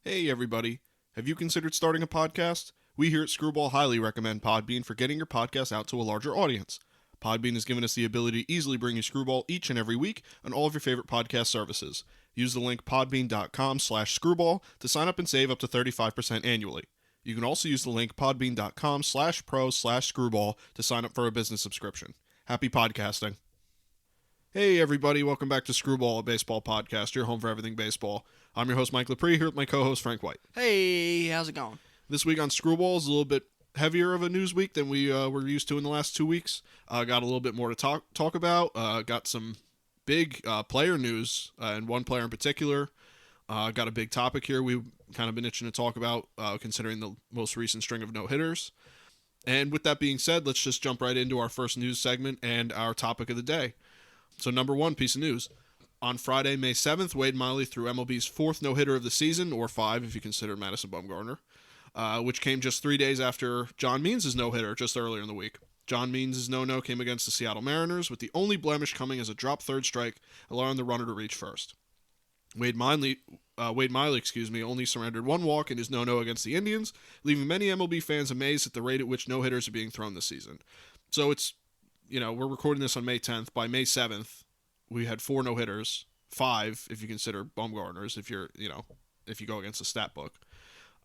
Hey everybody, have you considered starting a podcast? We here at Screwball highly recommend Podbean for getting your podcast out to a larger audience. Podbean has given us the ability to easily bring you Screwball each and every week on all of your favorite podcast services. Use the link podbean.com/screwball to sign up and save up to 35% annually. You can also use the link podbean.com/pro/screwball to sign up for a business subscription. Happy podcasting. Hey everybody, welcome back to Screwball, a baseball podcast, your home for everything baseball. I'm your host Mike Lepre here with my co-host Frank White. Hey, how's it going? This week on Screwball is a little bit heavier of a news week than we were used to in the last 2 weeks. Got a little bit more to talk about. Got some big player news, and one player in particular. Got a big topic here we've kind of been itching to talk about, considering the most recent string of no-hitters. And with that being said, let's just jump right into our first news segment and our topic of the day. So number one piece of news. On Friday, May 7th, Wade Miley threw MLB's fourth no-hitter of the season, or five if you consider Madison Bumgarner, which came just 3 days after John Means' no-hitter just earlier in the week. John Means' no-no came against the Seattle Mariners, with the only blemish coming as a drop third strike, allowing the runner to reach first. Wade Miley, only surrendered one walk in his no-no against the Indians, leaving many MLB fans amazed at the rate at which no-hitters are being thrown this season. So it's, we're recording this on May 10th. By May 7th, we had four no-hitters, five if you consider Bumgarner's, if you go against the stat book,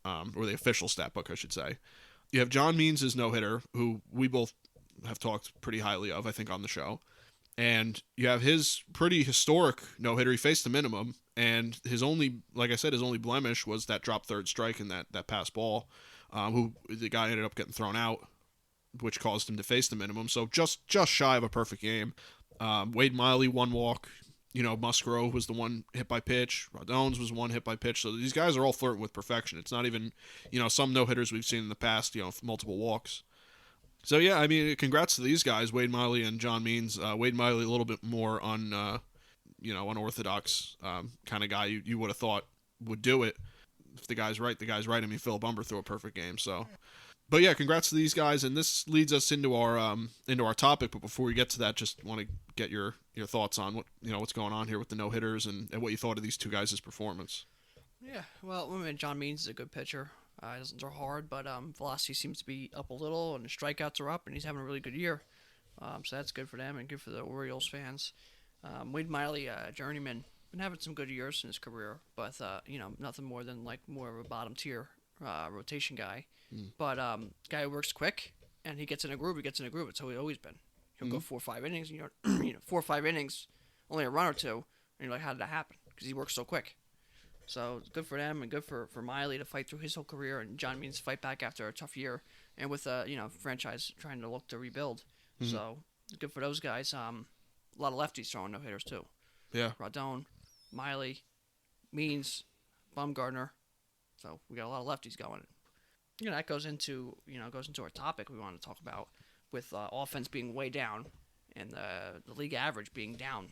or the official stat book, I should say. You have John Means' no-hitter, who we both have talked pretty highly of, I think, on the show. And you have his pretty historic no-hitter. He faced the minimum, and his only blemish was that drop third strike in that pass ball, who the guy ended up getting thrown out, which caused him to face the minimum. So just shy of a perfect game. Wade Miley, one walk. Musgrove was the one hit by pitch. Rodon's was one hit by pitch. So these guys are all flirting with perfection. It's not even, some no-hitters we've seen in the past, multiple walks. So, yeah, I mean, congrats to these guys, Wade Miley and John Means. Wade Miley a little bit more unorthodox kind of guy you would have thought would do it. If the guy's right, the guy's right. I mean, Phil Bumber threw a perfect game, so... But yeah, congrats to these guys, and this leads us into our topic. But before we get to that, just want to get your thoughts on what's going on here with the no hitters and what you thought of these two guys' performance. Yeah, well, John Means is a good pitcher. He doesn't throw hard, but velocity seems to be up a little, and the strikeouts are up, and he's having a really good year. So that's good for them and good for the Orioles fans. Wade Miley, journeyman, been having some good years in his career, but nothing more than more of a bottom tier rotation guy. But guy who works quick and he gets in a groove. It's how he's always been. He'll go 4 or 5 innings, and 4 or 5 innings, only a run or two, and you're like, how did that happen? Because he works so quick. So it's good for them and good for Miley to fight through his whole career, and John Means to fight back after a tough year, and with franchise trying to look to rebuild. So good for those guys. A lot of lefties throwing no hitters too. Yeah. Rodon, Miley, Means, Bumgarner. So we got a lot of lefties going. That goes into our topic we want to talk about, with offense being way down and the league average being down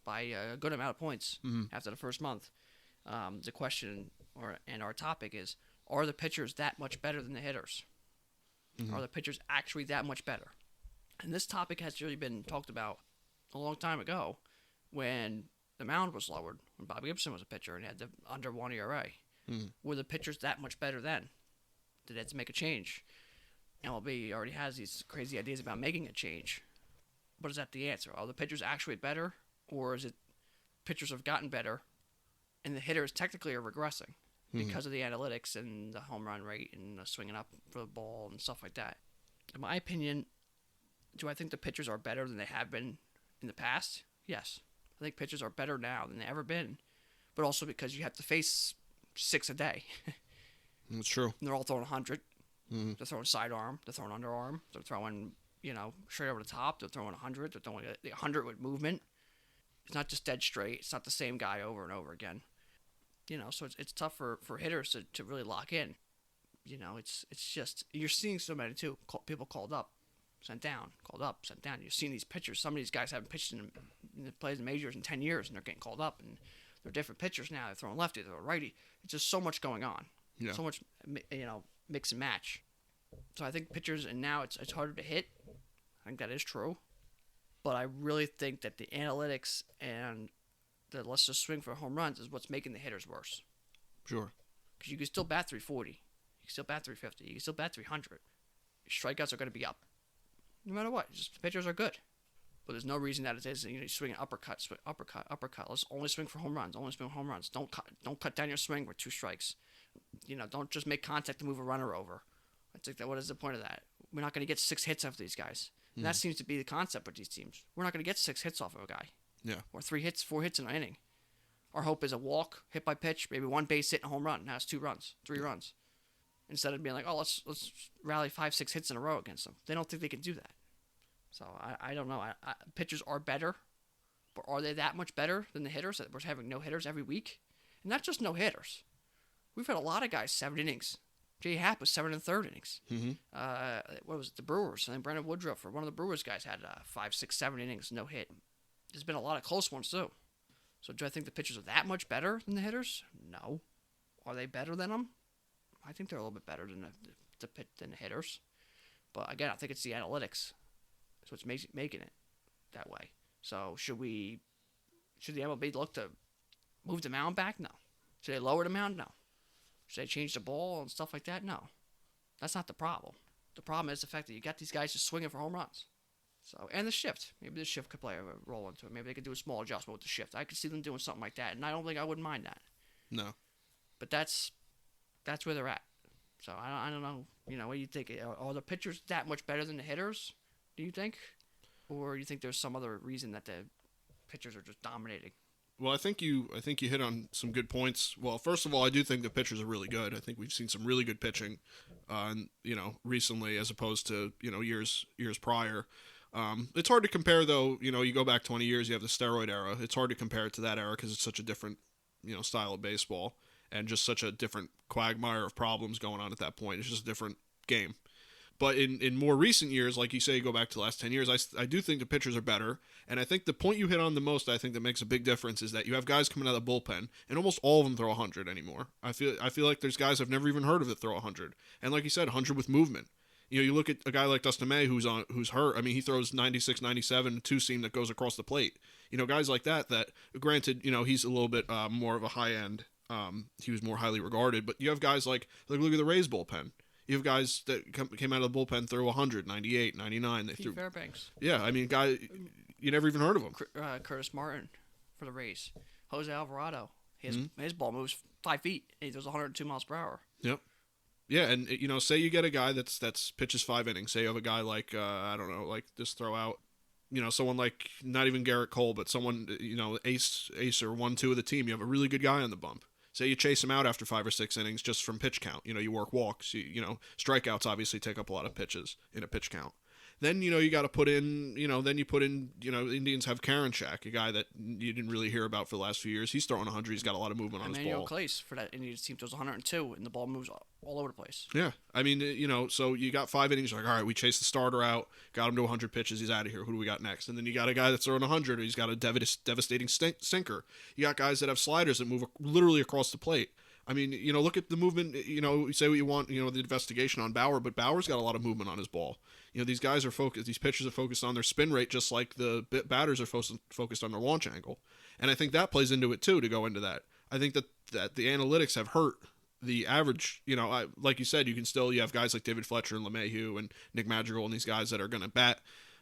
by a good amount of points after the first month. The question and our topic is: are the pitchers that much better than the hitters? Are the pitchers actually that much better? And this topic has really been talked about a long time ago, when the mound was lowered, when Bobby Gibson was a pitcher and had the under 1 ERA. Were the pitchers that much better then? Did they have to make a change? MLB already has these crazy ideas about making a change. But is that the answer? Are the pitchers actually better? Or is it pitchers have gotten better and the hitters technically are regressing because of the analytics and the home run rate and the swinging up for the ball and stuff like that? In my opinion, do I think the pitchers are better than they have been in the past? Yes. I think pitchers are better now than they've ever been. But also because you have to face 6 a day. That's true. And they're all throwing 100. They're throwing sidearm. They're throwing underarm. They're throwing, straight over the top. They're throwing 100. They're throwing 100 with movement. It's not just dead straight. It's not the same guy over and over again. So it's tough for hitters to really lock in. It's just, you're seeing so many too. People called up, sent down, called up, sent down. You're seeing these pitchers. Some of these guys haven't pitched in the plays in majors in 10 years, and they're getting called up. And they're different pitchers now. They're throwing lefty, they're righty. It's just so much going on. Yeah. So much, mix and match. So I think pitchers, and now it's harder to hit. I think that is true. But I really think that the analytics and the let's just swing for home runs is what's making the hitters worse. Sure. Because you can still bat 340. You can still bat 350. You can still bat 300. Your strikeouts are going to be up. No matter what. Just the pitchers are good. But there's no reason that it is. You swing an uppercut, uppercut. Let's only swing for home runs. Only swing for home runs. Don't cut down your swing with 2 strikes. Don't just make contact to move a runner over. I think that. What is the point of that? We're not going to get 6 hits off these guys. And that seems to be the concept with these teams. We're not going to get 6 hits off of a guy. Yeah. Or 3 hits, 4 hits in an inning. Our hope is a walk, hit by pitch, maybe 1 base hit and a home run. Now it's 2 runs, 3 runs. Instead of being like, let's rally 5, 6 hits in a row against them. They don't think they can do that. So I don't know. Pitchers are better, but are they that much better than the hitters? That we're having no hitters every week, and not just no hitters. We've had a lot of guys 7 innings. Jay Happ was 7 1/3 innings. What was it? The Brewers and then Brandon Woodruff or one of the Brewers guys had 5, 6, 7 innings, no hit. There's been a lot of close ones too. So do I think the pitchers are that much better than the hitters? No. Are they better than them? I think they're a little bit better than the hitters. But again, I think it's the analytics. So it's making it that way. So should the MLB look to move the mound back? No. Should they lower the mound? No. Should they change the ball and stuff like that? No. That's not the problem. The problem is the fact that you got these guys just swinging for home runs. So, and the shift. Maybe the shift could play a role into it. Maybe they could do a small adjustment with the shift. I could see them doing something like that, and I don't think I wouldn't mind that. No. But that's where they're at. So I don't know. What do you think? Are the pitchers that much better than the hitters? Do you think, or do you think there's some other reason that the pitchers are just dominating? Well, I think you hit on some good points. Well, first of all, I do think the pitchers are really good. I think we've seen some really good pitching, recently as opposed to years prior. It's hard to compare though. You go back 20 years, you have the steroid era. It's hard to compare it to that era because it's such a different style of baseball and just such a different quagmire of problems going on at that point. It's just a different game. But in more recent years, like you say, you go back to the last 10 years, I do think the pitchers are better. And I think the point you hit on the most, I think that makes a big difference is that you have guys coming out of the bullpen, and almost all of them throw 100 anymore. I feel like there's guys I've never even heard of that throw 100. And like you said, 100 with movement. You look at a guy like Dustin May who's hurt. I mean, he throws 96, 97, 2-seam that goes across the plate. Guys like that, granted, he's a little bit more of a high end. He was more highly regarded. But you have guys like look at the Rays bullpen. You have guys that came out of the bullpen throw 100, 98, 99. They threw Fairbanks. Yeah, I mean, guy, you never even heard of him. Curtis Martin for the Rays. Jose Alvarado. His ball moves 5 feet. And he throws 102 miles per hour. Yep. Yeah, and say you get a guy that's pitches 5 innings. Say you have a guy like I don't know, like just throw out, someone like not even Garrett Cole, but someone ace or 1-2 of the team. You have a really good guy on the bump. Say you chase him out after 5 or 6 innings just from pitch count. You work walks. Strikeouts obviously take up a lot of pitches in a pitch count. Then, you got to put in, the Indians have Karinchak, a guy that you didn't really hear about for the last few years. He's throwing 100. He's got a lot of movement on his ball. Emmanuel Clace for that Indians team throws 102, and the ball moves all over the place. Yeah. I mean, so you got 5 innings. You're like, all right, we chased the starter out, got him to 100 pitches. He's out of here. Who do we got next? And then you got a guy that's throwing 100. He's got a devastating sinker. You got guys that have sliders that move literally across the plate. I mean, look at the movement. You say what you want, the investigation on Bauer, but Bauer's got a lot of movement on his ball. These guys are focused. These pitchers are focused on their spin rate, just like the batters are focused on their launch angle. And I think that plays into it too. To go into that, I think that the analytics have hurt the average. Like you said, you have guys like David Fletcher and LeMahieu and Nick Madrigal and these guys that are going to bat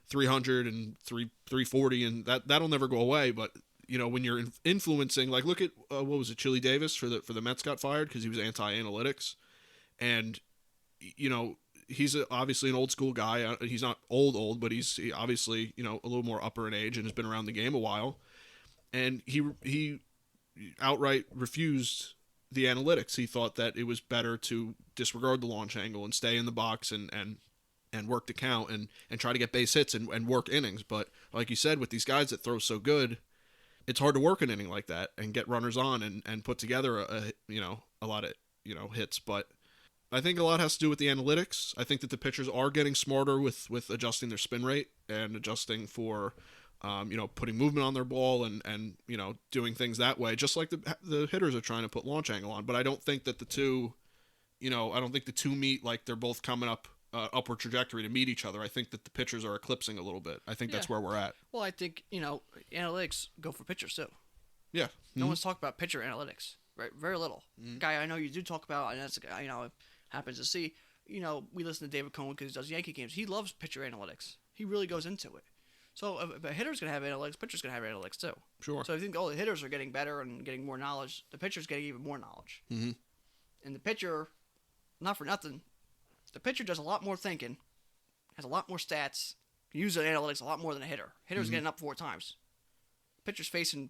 300 and 340, and that'll never go away. But when you're influencing, like look at what was it, Chili Davis for the Mets got fired because he was anti-analytics, and he's obviously an old school guy. He's not old, but he's obviously a little more upper in age and has been around the game a while, and he outright refused the analytics. He thought that it was better to disregard the launch angle and stay in the box and work the count and try to get base hits and work innings. But like you said, with these guys that throw so good, it's hard to work an inning like that and get runners on and put together a lot of hits. But I think a lot has to do with the analytics. I think that the pitchers are getting smarter with adjusting their spin rate and adjusting for putting movement on their ball and doing things that way, just like the hitters are trying to put launch angle on. But I don't think that the two meet like they're both coming up upward trajectory to meet each other. I think that the pitchers are eclipsing a little bit. I think that's where we're at. Well, I think analytics go for pitchers too. Yeah. No one's talking about pitcher analytics. Right, very little. Guy I know you do talk about, and that's a guy happens to see. We listen to David Cohen because he does Yankee games. He loves pitcher analytics. He really goes into it. So if a hitter's gonna have analytics, pitcher's gonna have analytics too. Sure. So I think the hitters are getting better and getting more knowledge. The pitcher's getting even more knowledge. Mm-hmm. And the pitcher, not for nothing, the pitcher does a lot more thinking, has a lot more stats, can use the analytics a lot more than a hitter. Hitter's getting up 4 times. Pitcher's facing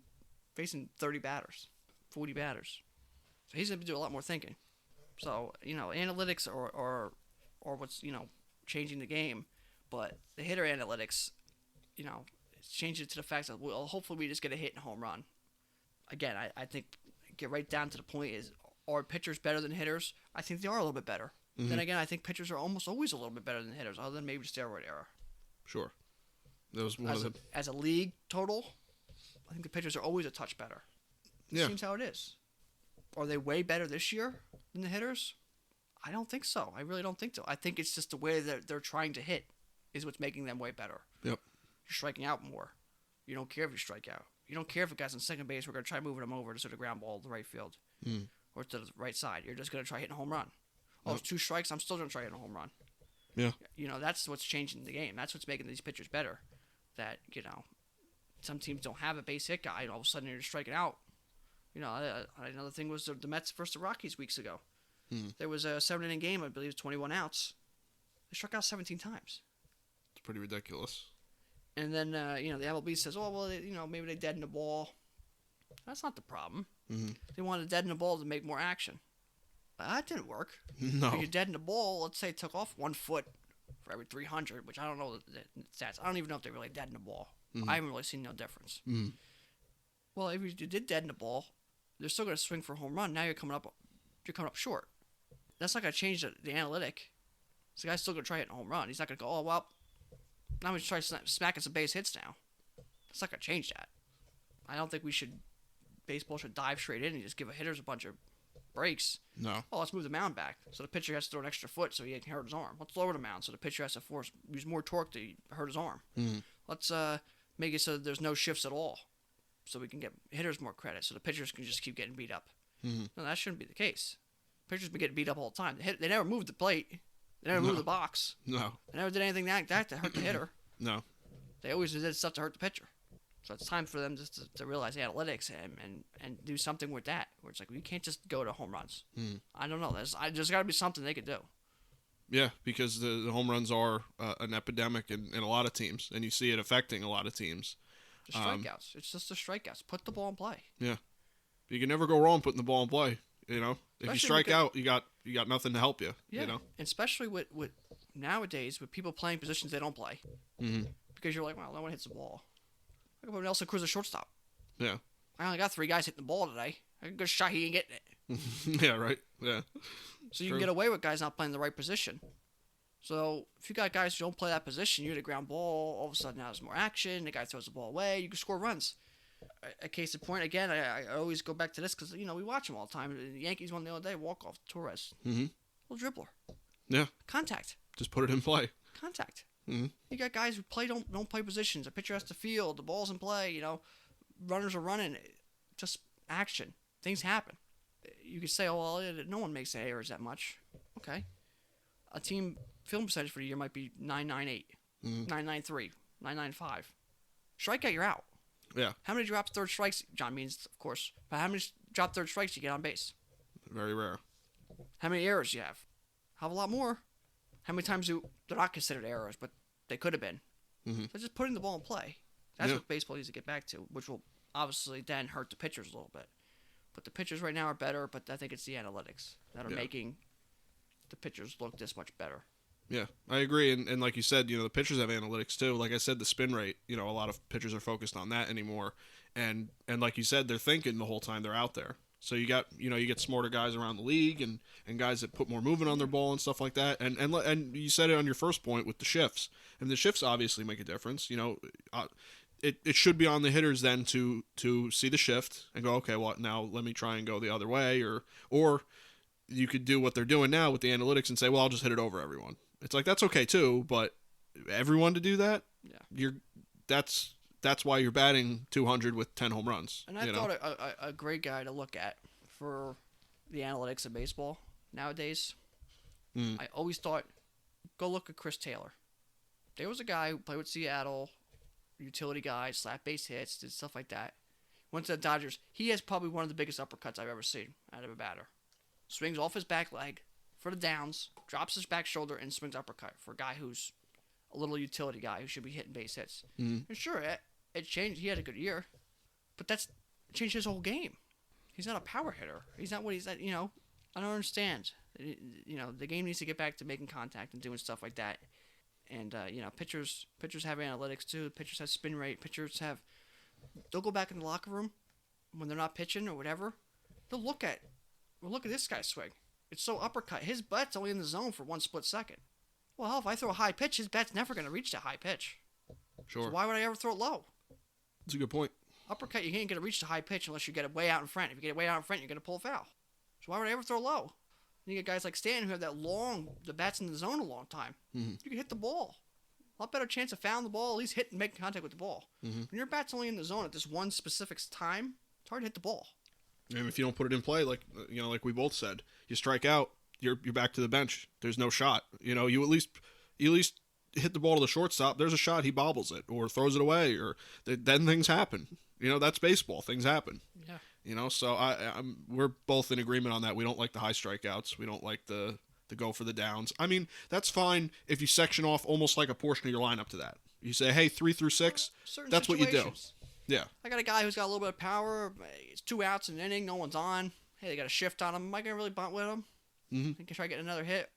30 batters, 40 batters. So he's going to do a lot more thinking. So, analytics are what's, changing the game. But the hitter analytics, it's changing it to the fact that, well, hopefully we just get a hit and home run. Again, I think get right down to the point is, are pitchers better than hitters? I think they are a little bit better. Mm-hmm. Then again, I think pitchers are almost always a little bit better than hitters, other than maybe the steroid era. Sure. That was one as a league total, I think the pitchers are always a touch better. It seems how it is. Are they way better this year than the hitters? I don't think so. I really don't think so. I think it's just the way that they're trying to hit is what's making them way better. Yep. You're striking out more. You don't care if you strike out. You don't care if a guy's on second base. We're going to try moving him over to sort of ground ball to the right field or to the right side. You're just going to try hitting a home run. Oh, it's 2 strikes. I'm still going to try hitting a home run. Yeah. That's what's changing the game. That's what's making these pitchers better. That, some teams don't have a base hit guy, and all of a sudden you're just striking out. Another thing was the Mets versus the Rockies weeks ago. There was a 7-inning game, I believe, 21 outs. They struck out 17 times. It's pretty ridiculous. And then, the MLB says, oh, well, maybe they deadened the ball. That's not the problem. Mm-hmm. They wanted to deaden the ball to make more action. But that didn't work. No. If you deaden the ball, let's say it took off 1 foot for every 300, which I don't know the stats. I don't even know if they really deadened the ball. I haven't really seen no difference. Well, if you did deaden the ball, they're still going to swing for a home run. Now you're coming up short. That's not going to change the analytic. So the guy's still going to try hitting a home run. He's not going to go, oh, well, now he's trying to smacking some base hits now. That's not going to change that. I don't think baseball should dive straight in and just give hitters a bunch of breaks. No. Oh, let's move the mound back. So the pitcher has to throw an extra foot so he can hurt his arm. Let's lower the mound so the pitcher has to use more torque to hurt his arm. Let's make it so there's no shifts at all so we can get hitters more credit so the pitchers can just keep getting beat up. No, that shouldn't be the case. Pitchers been getting beat up all the time. They never moved the plate. They never moved the box. No. They never did anything like that to hurt the hitter. No. They always did stuff to hurt the pitcher. So it's time for them just to realize analytics and do something with that. Where it's like, we can't just go to home runs. I don't know. There's got to be something they could do. Yeah, because the home runs are an epidemic in a lot of teams, and you see it affecting a lot of teams. The strikeouts. It's just the strikeouts. Put the ball in play. Yeah. You can never go wrong putting the ball in play. If you strike out, you got nothing to help you. Yeah. Especially with nowadays with people playing positions they don't play. Because you're like, well, no one hits the ball. I can put Nelson Cruz at shortstop. Yeah. I only got 3 guys hitting the ball today. I got a good shot. He ain't getting it. Yeah. Right. Yeah. So you can get away with guys not playing the right position. So if you got guys who don't play that position, you hit a ground ball. All of a sudden now there's more action. The guy throws the ball away. You can score runs. A case in point, again, I always go back to this because, we watch them all the time. The Yankees won the other day, walk-off, Torres. Little dribbler. Yeah. Contact. Just put it in play. Contact. You got guys who don't play positions. A pitcher has to field. The ball's in play. Runners are running. Just action. Things happen. You could say, oh, well, no one makes errors that much. Okay. A team field percentage for the year might be 9.98, 9.93, 9.95. Strikeout, you're out. Yeah. How many dropped third strikes? John means, of course. But how many dropped third strikes do you get on base? Very rare. How many errors do you have? Have a lot more. How many times they're not considered errors, but they could have been. So just putting the ball in play. That's what baseball needs to get back to, which will obviously then hurt the pitchers a little bit. But the pitchers right now are better, but I think it's the analytics that are making the pitchers look this much better. Yeah, I agree. And like you said, the pitchers have analytics too. Like I said, the spin rate, a lot of pitchers are focused on that anymore. And like you said, they're thinking the whole time they're out there. So you get smarter guys around the league and guys that put more movement on their ball and stuff like that. And you said it on your first point with the shifts. And the shifts obviously make a difference. It should be on the hitters then to see the shift and go, okay, well, now let me try and go the other way. Or you could do what they're doing now with the analytics and say, well, I'll just hit it over everyone. It's like, that's okay too, but everyone to do that, that's why you're batting 200 with 10 home runs. And I thought a great guy to look at for the analytics of baseball nowadays. I always thought, go look at Chris Taylor. There was a guy who played with Seattle, utility guy, slap base hits, did stuff like that. Went to the Dodgers. He has probably one of the biggest uppercuts I've ever seen out of a batter. Swings off his back leg for the downs, drops his back shoulder, and swings uppercut for a guy who's a little utility guy who should be hitting base hits. And sure, it changed. He had a good year, but that's changed his whole game. He's not a power hitter. He's not what he's at. I don't understand. The game needs to get back to making contact and doing stuff like that. And pitchers have analytics too. Pitchers have spin rate. They'll go back in the locker room when they're not pitching or whatever. They'll look at this guy's swing. It's so uppercut. His bat's only in the zone for 1 split second. Well, hell, if I throw a high pitch, his bat's never going to reach that high pitch. Sure. So why would I ever throw it low? That's a good point. Uppercut, you ain't going to reach the high pitch unless you get it way out in front. If you get it way out in front, you're going to pull a foul. So why would I ever throw low? And you get guys like Stanton who have the bat's in the zone a long time. You can hit the ball. A lot better chance of fouling the ball, at least hit and make contact with the ball. When your bat's only in the zone at this one specific time, it's hard to hit the ball. And if you don't put it in play, like we both said, you strike out, you're back to the bench. There's no shot. You at least hit the ball to the shortstop. There's a shot, he bobbles it or throws it away, or then things happen. That's baseball. Things happen. Yeah. So we're both in agreement on that. We don't like the high strikeouts. We don't like the go for the downs. I mean, that's fine if you section off almost like a portion of your lineup to that. You say, hey, 3 through 6, that's what you do. Yeah. I got a guy who's got a little bit of power. It's 2 outs in an inning. No one's on. Hey, they got a shift on him. Am I going to really bunt with him? I can try getting another hit.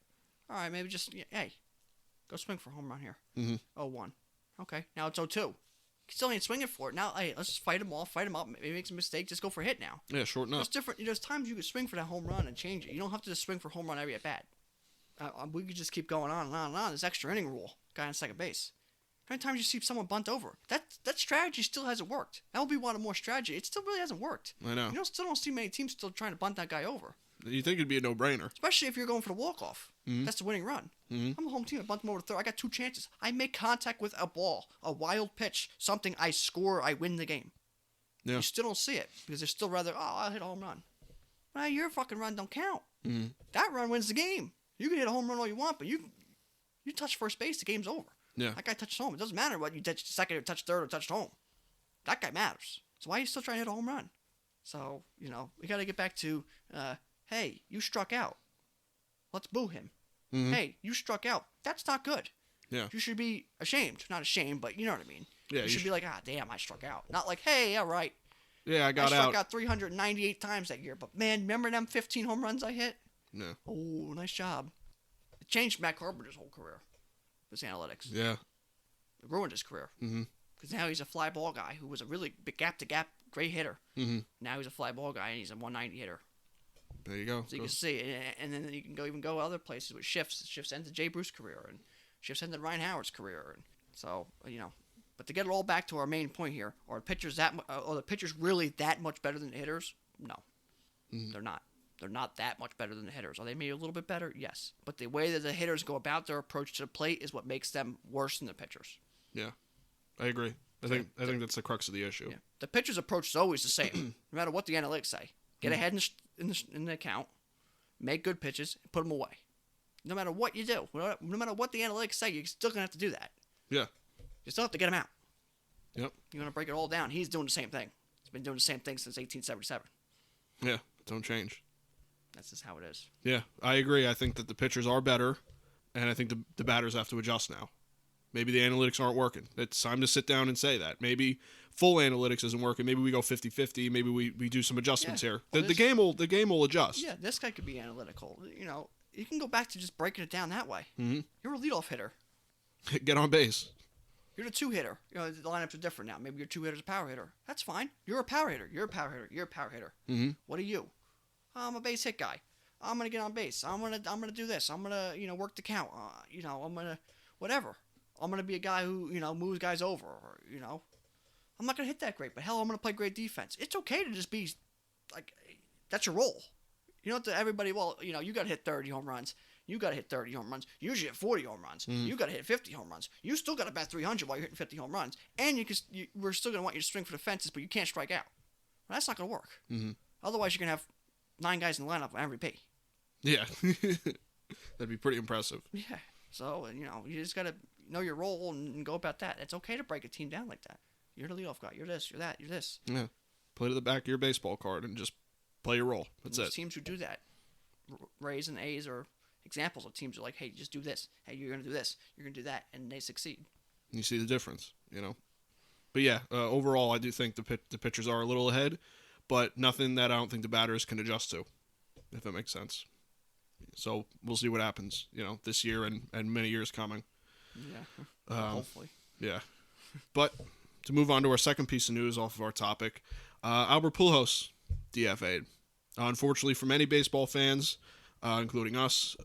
All right, maybe just, hey, go swing for a home run here. 0-1. Okay, now it's 0-2. Still ain't swinging for it. Now, hey, let's just fight him off, fight him up. Maybe make some mistake. Just go for a hit now. Yeah, shorten up. It's different. There's times you can swing for that home run and change it. You don't have to just swing for home run every at bat. We could just keep going on and on and on. There's extra inning rule. Guy on second base. How many times you see someone bunt over? That strategy still hasn't worked. LB wanted more strategy. It still really hasn't worked. I know. Still don't see many teams still trying to bunt that guy over. You think it'd be a no-brainer. Especially if you're going for the walk-off. That's the winning run. I'm a home team. I bunt them over to third. I got 2 chances. I make contact with a ball, a wild pitch, something I score, I win the game. Yeah. You still don't see it because they're still rather, I'll hit a home run. Well, your fucking run don't count. That run wins the game. You can hit a home run all you want, but you touch first base, the game's over. Yeah. That guy touched home. It doesn't matter what you touched second or touched third or touched home. That guy matters. So why are you still trying to hit a home run? So, we got to get back to, hey, you struck out. Let's boo him. Hey, you struck out. That's not good. Yeah. You should be ashamed. Not ashamed, but you know what I mean. Yeah, you should be like, damn, I struck out. Not like, hey, all right. Yeah, I struck out 398 times that year. But, man, remember them 15 home runs I hit? No. Oh, nice job. It changed Matt Carpenter's whole career. This analytics. Yeah. It ruined his career. Because now he's a fly ball guy who was a really big gap-to-gap great hitter. Now he's a fly ball guy, and he's a 190 hitter. There you go. So you can see, and then you can go other places with shifts. Shifts ended Jay Bruce's career, and shifts ended Ryan Howard's career. And so, but to get it all back to our main point here, are the pitchers really that much better than the hitters? No. They're not. They're not that much better than the hitters. Are they maybe a little bit better? Yes. But the way that the hitters go about their approach to the plate is what makes them worse than the pitchers. Yeah, I agree. I think that's the crux of the issue. Yeah. The pitcher's approach is always the same, no matter what the analytics say. Get ahead in the account, make good pitches, and put them away. No matter what you do, no matter what the analytics say, you're still gonna have to do that. Yeah. You still have to get them out. Yep. You're gonna break it all down. He's doing the same thing. He's been doing the same thing since 1877. Yeah. Don't change. That's just how it is. Yeah, I agree. I think that the pitchers are better, and I think the batters have to adjust now. Maybe the analytics aren't working. It's time to sit down and say that. Maybe full analytics isn't working. Maybe we go 50-50. Maybe we do some adjustments here. Well, the game will adjust. Yeah, this guy could be analytical. You can go back to just breaking it down that way. You're a leadoff hitter. Get on base. You're the 2 hitter. The lineups are different now. Maybe your 2 hitter's a power hitter. That's fine. You're a power hitter. You're a power hitter. You're a power hitter. What are you? I'm a base hit guy. I'm gonna get on base. I'm gonna do this. I'm gonna work the count. I'm gonna whatever. I'm gonna be a guy who moves guys over. Or, I'm not gonna hit that great, but hell, I'm gonna play great defense. It's okay to just be like that's your role. You don't have to everybody. Well, you gotta hit 30 home runs. You gotta hit 30 home runs. You usually hit 40 home runs. You gotta hit 50 home runs. You still gotta bat 300 while you're hitting 50 home runs. And we're still gonna want you to swing for the fences, but you can't strike out. Well, that's not gonna work. Otherwise, you're gonna have 9 guys in the lineup on MVP. Yeah. That'd be pretty impressive. Yeah. So, you just got to know your role and go about that. It's okay to break a team down like that. You're the leadoff guy. You're this, you're that, you're this. Yeah. Play to the back of your baseball card and just play your role. That's it. Teams who do that, Rays and A's are examples of teams who are like, hey, just do this. Hey, you're going to do this. You're going to do that. And they succeed. You see the difference, But yeah, overall, I do think the pitchers are a little ahead, but nothing that I don't think the batters can adjust to, if that makes sense. So we'll see what happens, this year and many years coming. Yeah, hopefully. Yeah. But to move on to our second piece of news off of our topic, Albert Pujols DFA'd. Unfortunately for many baseball fans, including us,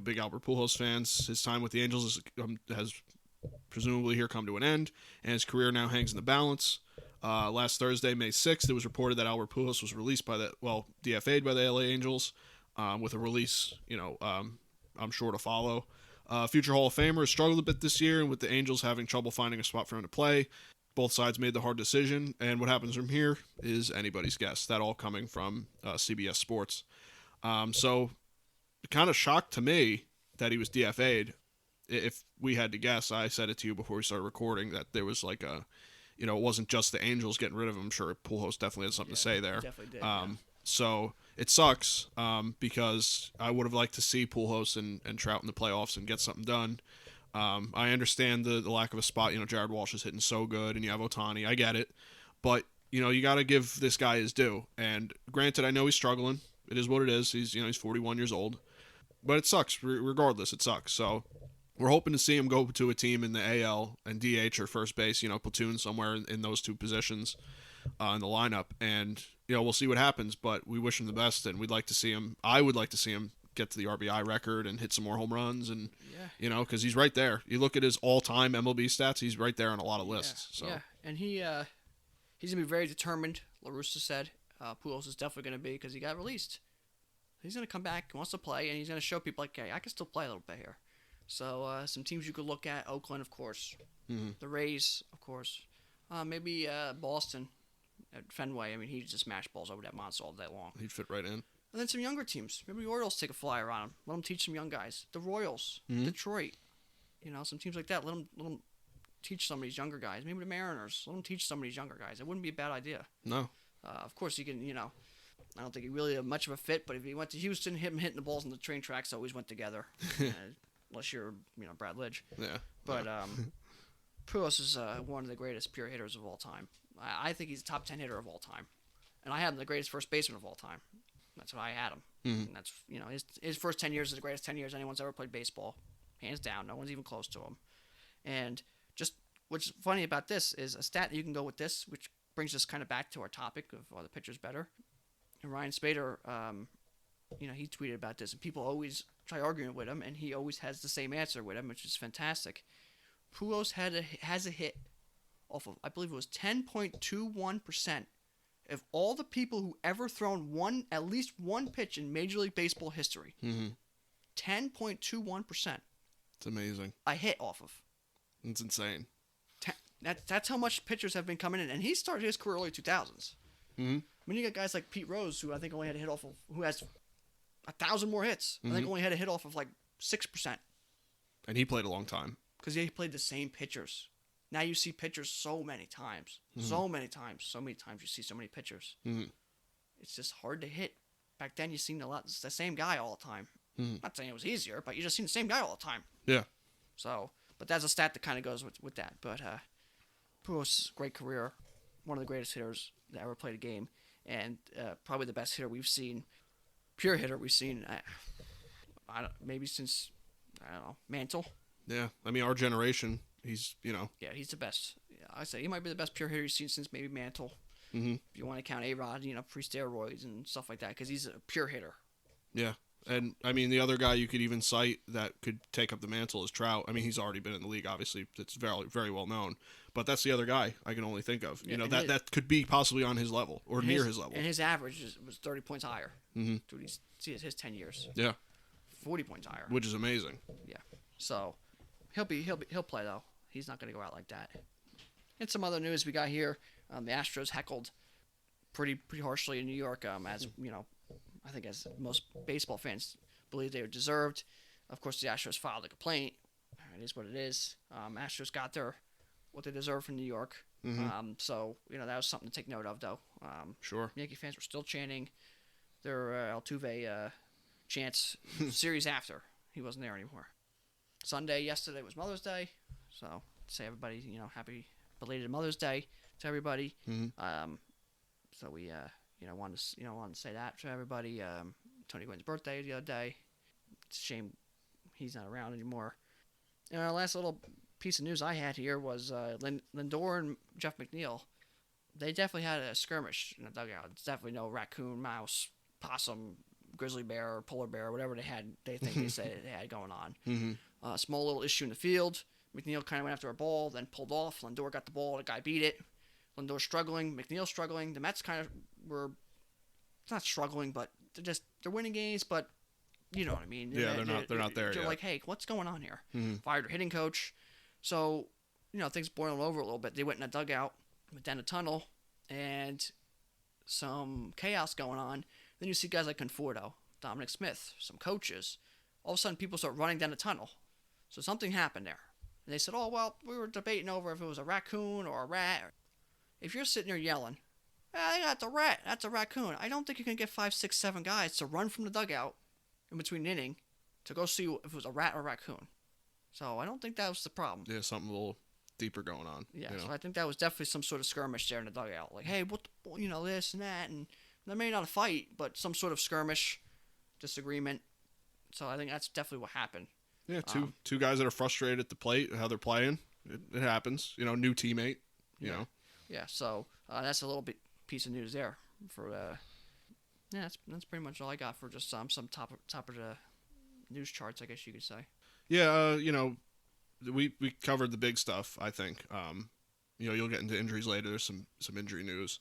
big Albert Pujols fans, his time with the Angels has presumably here come to an end, and his career now hangs in the balance. Last Thursday, May 6th, it was reported that Albert Pujols was released DFA'd by the LA Angels, with a release, I'm sure to follow. Future Hall of Famer has struggled a bit this year, and with the Angels having trouble finding a spot for him to play, both sides made the hard decision, and what happens from here is anybody's guess. That all coming from CBS Sports. So, kind of shocked to me that he was DFA'd. If we had to guess, I said it to you before we started recording, that there was like it wasn't just the Angels getting rid of him. I'm sure Pujols definitely had something to say there. Definitely did. So it sucks because I would have liked to see Pujols and Trout in the playoffs and get something done. I understand the lack of a spot. Jared Walsh is hitting so good, and you have Ohtani. I get it. But, you got to give this guy his due. And granted, I know he's struggling. It is what it is. He's 41 years old. But it sucks. Regardless, it sucks. So we're hoping to see him go to a team in the AL and DH or first base, platoon somewhere in those two positions in the lineup. And, we'll see what happens. But we wish him the best, and we'd like to see him. I would like to see him get to the RBI record and hit some more home runs, and because he's right there. You look at his all-time MLB stats; he's right there on a lot of lists. And he's gonna be very determined. La Russa said Pujols is definitely gonna be, because he got released. He's gonna come back, wants to play, and he's gonna show people like, hey, I can still play a little bit here. So some teams you could look at: Oakland, of course, the Rays, of course, maybe Boston at Fenway. I mean, he just smash balls over that monster all day long. He'd fit right in. And then some younger teams. Maybe the Orioles take a flyer on him. Let them teach some young guys. The Royals, Detroit, some teams like that. Let them teach some of these younger guys. Maybe the Mariners. Let them teach some of these younger guys. It wouldn't be a bad idea. No. Of course, you can, I don't think he really had much of a fit, but if he went to Houston, him hitting the balls on the train tracks always went together. Unless you're, Brad Lidge. Yeah. But Pujols is one of the greatest pure hitters of all time. I think he's a top 10 hitter of all time. And I have him the greatest first baseman of all time. That's what I had him. And that's, his first 10 years is the greatest 10 years anyone's ever played baseball. Hands down. No one's even close to him. And just what's funny about this is a stat that you can go with this, which brings us kind of back to our topic of are the pitchers better. And Ryan Spader, he tweeted about this, and people always try arguing with him, and he always has the same answer with him, which is fantastic. Pujols has a hit off of, I believe it was 10.21%. Of all the people who ever thrown at least one pitch in Major League Baseball history, 10.21%. It's amazing. A hit off of. It's insane. That's how much pitchers have been coming in, and he started his career early 2000s. When you got guys like Pete Rose, who I think only had a hit off of, who has 1,000 more hits, I think only had a hit off of like 6%. And he played a long time. Because he played the same pitchers. Now you see pitchers so many times. So many times you see so many pitchers. It's just hard to hit. Back then you seen the same guy all the time. Not saying it was easier, but you just seen the same guy all the time. Yeah. So, but that's a stat that kind of goes with that. But Pujols' great career, one of the greatest hitters that ever played a game, and probably the best hitter we've seen, pure hitter we've seen. Maybe since Mantle. Yeah, I mean our generation. He's, Yeah, he's the best. Yeah, I say he might be the best pure hitter you've seen since maybe Mantle. If you want to count A-Rod, pre-steroids and stuff like that, because he's a pure hitter. Yeah, and I mean the other guy you could even cite that could take up the mantle is Trout. I mean he's already been in the league, obviously. It's very, very well known. But that's the other guy I can only think of. Yeah, that could be possibly on his level or near his level. And his average was 30 points higher. Dude, see his 10 years. Yeah. 40 points higher. Which is amazing. Yeah. So he'll play though. He's not going to go out like that. And some other news we got here: the Astros heckled pretty harshly in New York, as I think as most baseball fans believe they were deserved. Of course, the Astros filed a complaint. It is what it is. Astros got what they deserve from New York. So, that was something to take note of, though. Sure. Yankee fans were still chanting their Altuve chants series after. He wasn't there anymore. Yesterday was Mother's Day. So, say everybody, happy belated Mother's Day to everybody. So we, wanted to say that to everybody. Tony Gwynn's birthday the other day. It's a shame he's not around anymore. And our last little piece of news I had here was Lindor and Jeff McNeil. They definitely had a skirmish in the dugout. It's definitely no raccoon, mouse, possum, grizzly bear, or polar bear, whatever they think they said they had going on. Small little issue in the field. McNeil kind of went after a ball, then pulled off. Lindor got the ball. The guy beat it. Lindor struggling. McNeil struggling. The Mets kind of were not struggling, but they're winning games, but you know what I mean. Yeah, they're not there yet. They're like, hey, what's going on here? Fired their hitting coach. So, things boiled over a little bit. They went in a dugout, went down a tunnel, and some chaos going on. Then you see guys like Conforto, Dominic Smith, some coaches. All of a sudden, people start running down the tunnel. So something happened there. And they said, oh, well, we were debating over if it was a raccoon or a rat. If you're sitting there yelling, I got the rat, that's a raccoon. I don't think you can get 5, 6, 7 guys to run from the dugout in between inning to go see if it was a rat or a raccoon. So I don't think that was the problem. Yeah, something a little deeper going on. Yeah, so I think that was definitely some sort of skirmish there in the dugout. Like, hey, this and that. And there may not a fight, but some sort of skirmish, disagreement. So I think that's definitely what happened. Yeah, two guys that are frustrated at the plate, how they're playing. It happens. New teammate. You know. Yeah, so that's a little bit piece of news there. That's pretty much all I got for just some top of the news charts, I guess you could say. Yeah, we covered the big stuff, I think. You'll get into injuries later. There's some injury news.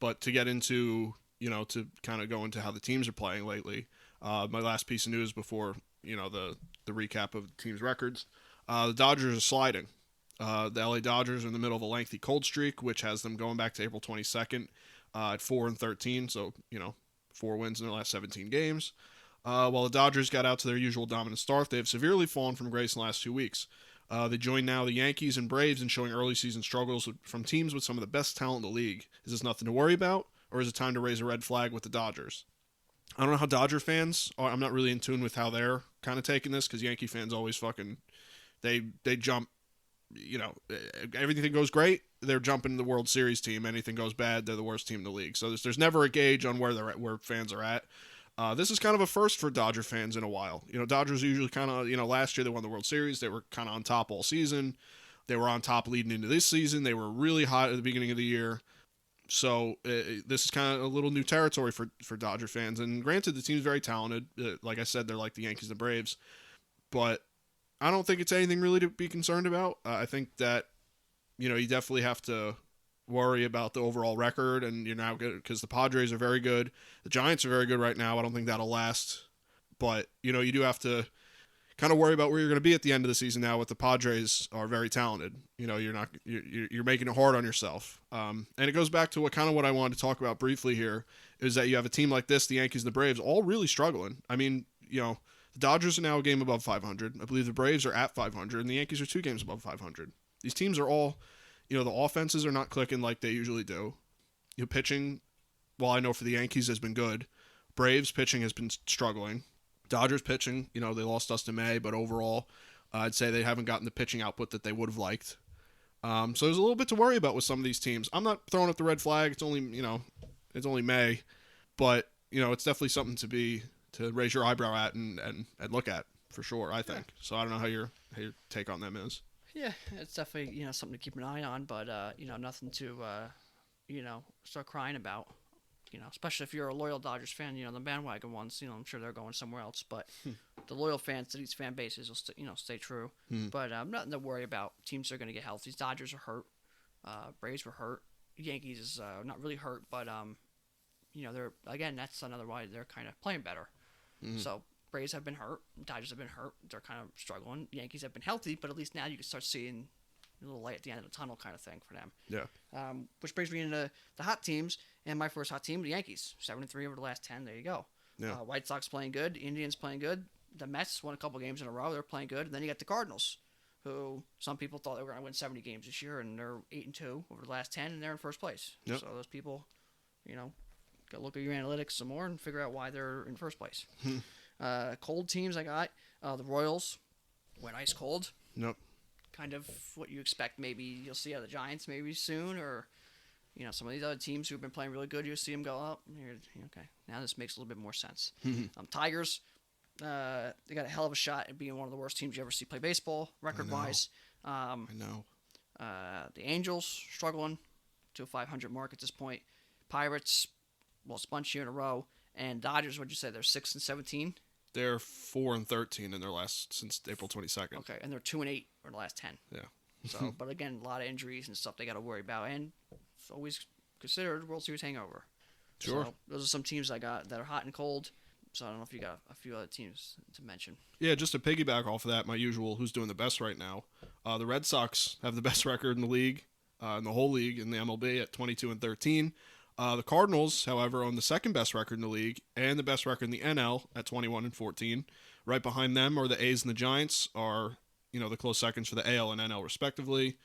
But to get into, to kind of go into how the teams are playing lately, my last piece of news before, the recap of the team's records, the Dodgers are sliding. The LA Dodgers are in the middle of a lengthy cold streak, which has them going back to April 22nd at 4-13. So, 4 wins in their last 17 games. While the Dodgers got out to their usual dominant start, they have severely fallen from grace in the last 2 weeks. They join now the Yankees and Braves in showing early season struggles from teams with some of the best talent in the league. Is this nothing to worry about, or is it time to raise a red flag with the Dodgers? I don't know how Dodger fans are. I'm not really in tune with how they're kind of taking this, because Yankee fans always they jump. Everything goes great, they're jumping the World Series team. Anything goes bad, they're the worst team in the league. So there's never a gauge on where fans are at. This is kind of a first for Dodger fans in a while. Dodgers usually kind of, last year they won the World Series. They were kind of on top all season. They were on top leading into this season. They were really hot at the beginning of the year. So this is kind of a little new territory for Dodger fans. And granted, the team's very talented. Like I said, they're like the Yankees and the Braves. But I don't think it's anything really to be concerned about. I think that, you definitely have to worry about the overall record, and you're now good because the Padres are very good. The Giants are very good right now. I don't think that'll last. But, you do have to kind of worry about where you're going to be at the end of the season now. With the Padres are very talented. You're making it hard on yourself. And it goes back to what I wanted to talk about briefly here, is that you have a team like this, the Yankees and the Braves, all really struggling. I mean, the Dodgers are now a game above 500. I believe the Braves are at 500, and the Yankees are 2 games above 500. These teams are all, the offenses are not clicking like they usually do. Pitching, well, I know for the Yankees has been good. Braves pitching has been struggling. Dodgers pitching, they lost Dustin May, but overall, I'd say they haven't gotten the pitching output that they would have liked. So there's a little bit to worry about with some of these teams. I'm not throwing up the red flag. It's only May, but it's definitely something to raise your eyebrow at and look at for sure, I think. Yeah. So I don't know how your take on them is. Yeah, it's definitely, something to keep an eye on, but, nothing to, start crying about. Especially if you're a loyal Dodgers fan, the bandwagon ones, I'm sure they're going somewhere else, but the loyal fans to these fan bases will, stay true. But nothing to worry about. Teams are going to get healthy. Dodgers are hurt. Braves were hurt. Yankees is not really hurt, but, they're, again, that's another why they're kind of playing better. So Braves have been hurt. Dodgers have been hurt. They're kind of struggling. Yankees have been healthy, but at least now you can start seeing a little light at the end of the tunnel kind of thing for them. Yeah. Which brings me into the hot teams, and my first hot team, the Yankees. 7-3 over the last 10. There you go. Yeah. White Sox playing good. Indians playing good. The Mets won a couple games in a row. They're playing good. And then you got the Cardinals, who some people thought they were going to win 70 games this year, and they're 8-2 over the last 10, and they're in first place. Yep. So those people, got to look at your analytics some more and figure out why they're in first place. Cold teams I got. The Royals went ice cold. Nope. Kind of what you expect. Maybe you'll see out of the Giants maybe soon, or some of these other teams who've been playing really good. You'll see them go up. Okay, now this makes a little bit more sense. Tigers, they got a hell of a shot at being one of the worst teams you ever see play baseball, record-wise. I know. The Angels struggling to a 500 mark at this point. Pirates, lost a bunch here in a row. And Dodgers, what'd you say? They're 6-17. They're 4-13 in their last since April 22nd. Okay, and they're 2-8 in the last 10. Yeah. So, but again, a lot of injuries and stuff they got to worry about, and it's always considered World Series hangover. Sure. So those are some teams I got that are hot and cold. So I don't know if you got a few other teams to mention. Yeah, just to piggyback off of that, my usual who's doing the best right now. The Red Sox have the best record in the league, in the whole league in the MLB at 22-13. The Cardinals, however, own the second best record in the league and the best record in the NL at 21-14. Right behind them are the A's and the Giants, are the close seconds for the AL and NL respectively.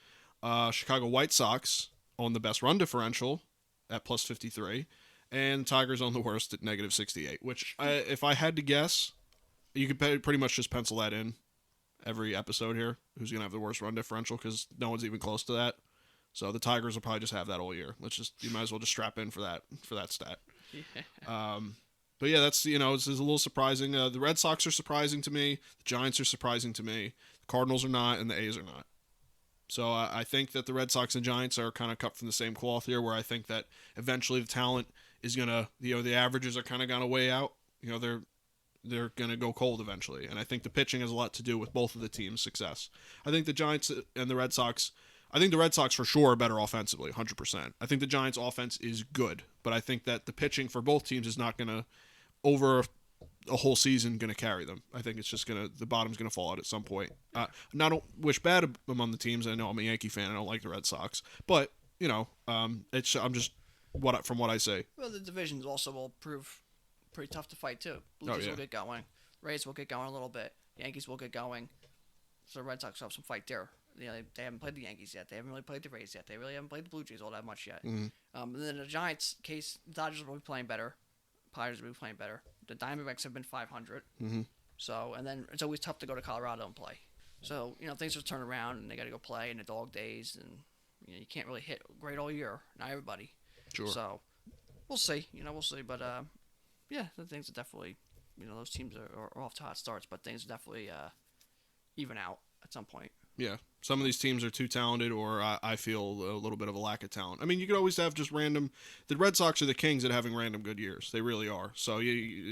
Chicago White Sox own the best run differential at +53, and Tigers own the worst at -68. Which, if I had to guess, you could pretty much just pencil that in every episode here. Who's gonna have the worst run differential? Because no one's even close to that. So the Tigers will probably just have that all year. You might as well just strap in for that stat. Yeah. But yeah, that's it's a little surprising. The Red Sox are surprising to me. The Giants are surprising to me. The Cardinals are not, and the A's are not. So I think that the Red Sox and Giants are kind of cut from the same cloth here, where I think that eventually the talent is gonna, the averages are kind of gonna weigh out. They're gonna go cold eventually, and I think the pitching has a lot to do with both of the teams' success. I think the Giants and the Red Sox. I think the Red Sox for sure are better offensively, 100%. I think the Giants' offense is good, but I think that the pitching for both teams is not going to, over a whole season, going to carry them. I think it's just the bottom's going to fall out at some point. I don't wish bad among the teams. I know I'm a Yankee fan. I don't like the Red Sox, but I'm just from what I say. Well, the divisions also will prove pretty tough to fight too. Blue Jays will get going. Rays will get going a little bit. Yankees will get going. So the Red Sox have some fight there. They haven't played the Yankees yet. They haven't really played the Rays yet. They really haven't played the Blue Jays all that much yet. Mm-hmm. And then the Giants case, the Dodgers will be playing better. Pirates will be playing better. The Diamondbacks have been 500. Mm-hmm. So, and then it's always tough to go to Colorado and play. So, things will turn around and they got to go play in the dog days. And, you can't really hit great all year. Not everybody. Sure. So, we'll see. We'll see. But, yeah, the things are definitely, those teams are off to hot starts. But things definitely even out at some point. Yeah, some of these teams are too talented, or I feel a little bit of a lack of talent. I mean, you could always have just random. The Red Sox are the kings at having random good years. They really are. So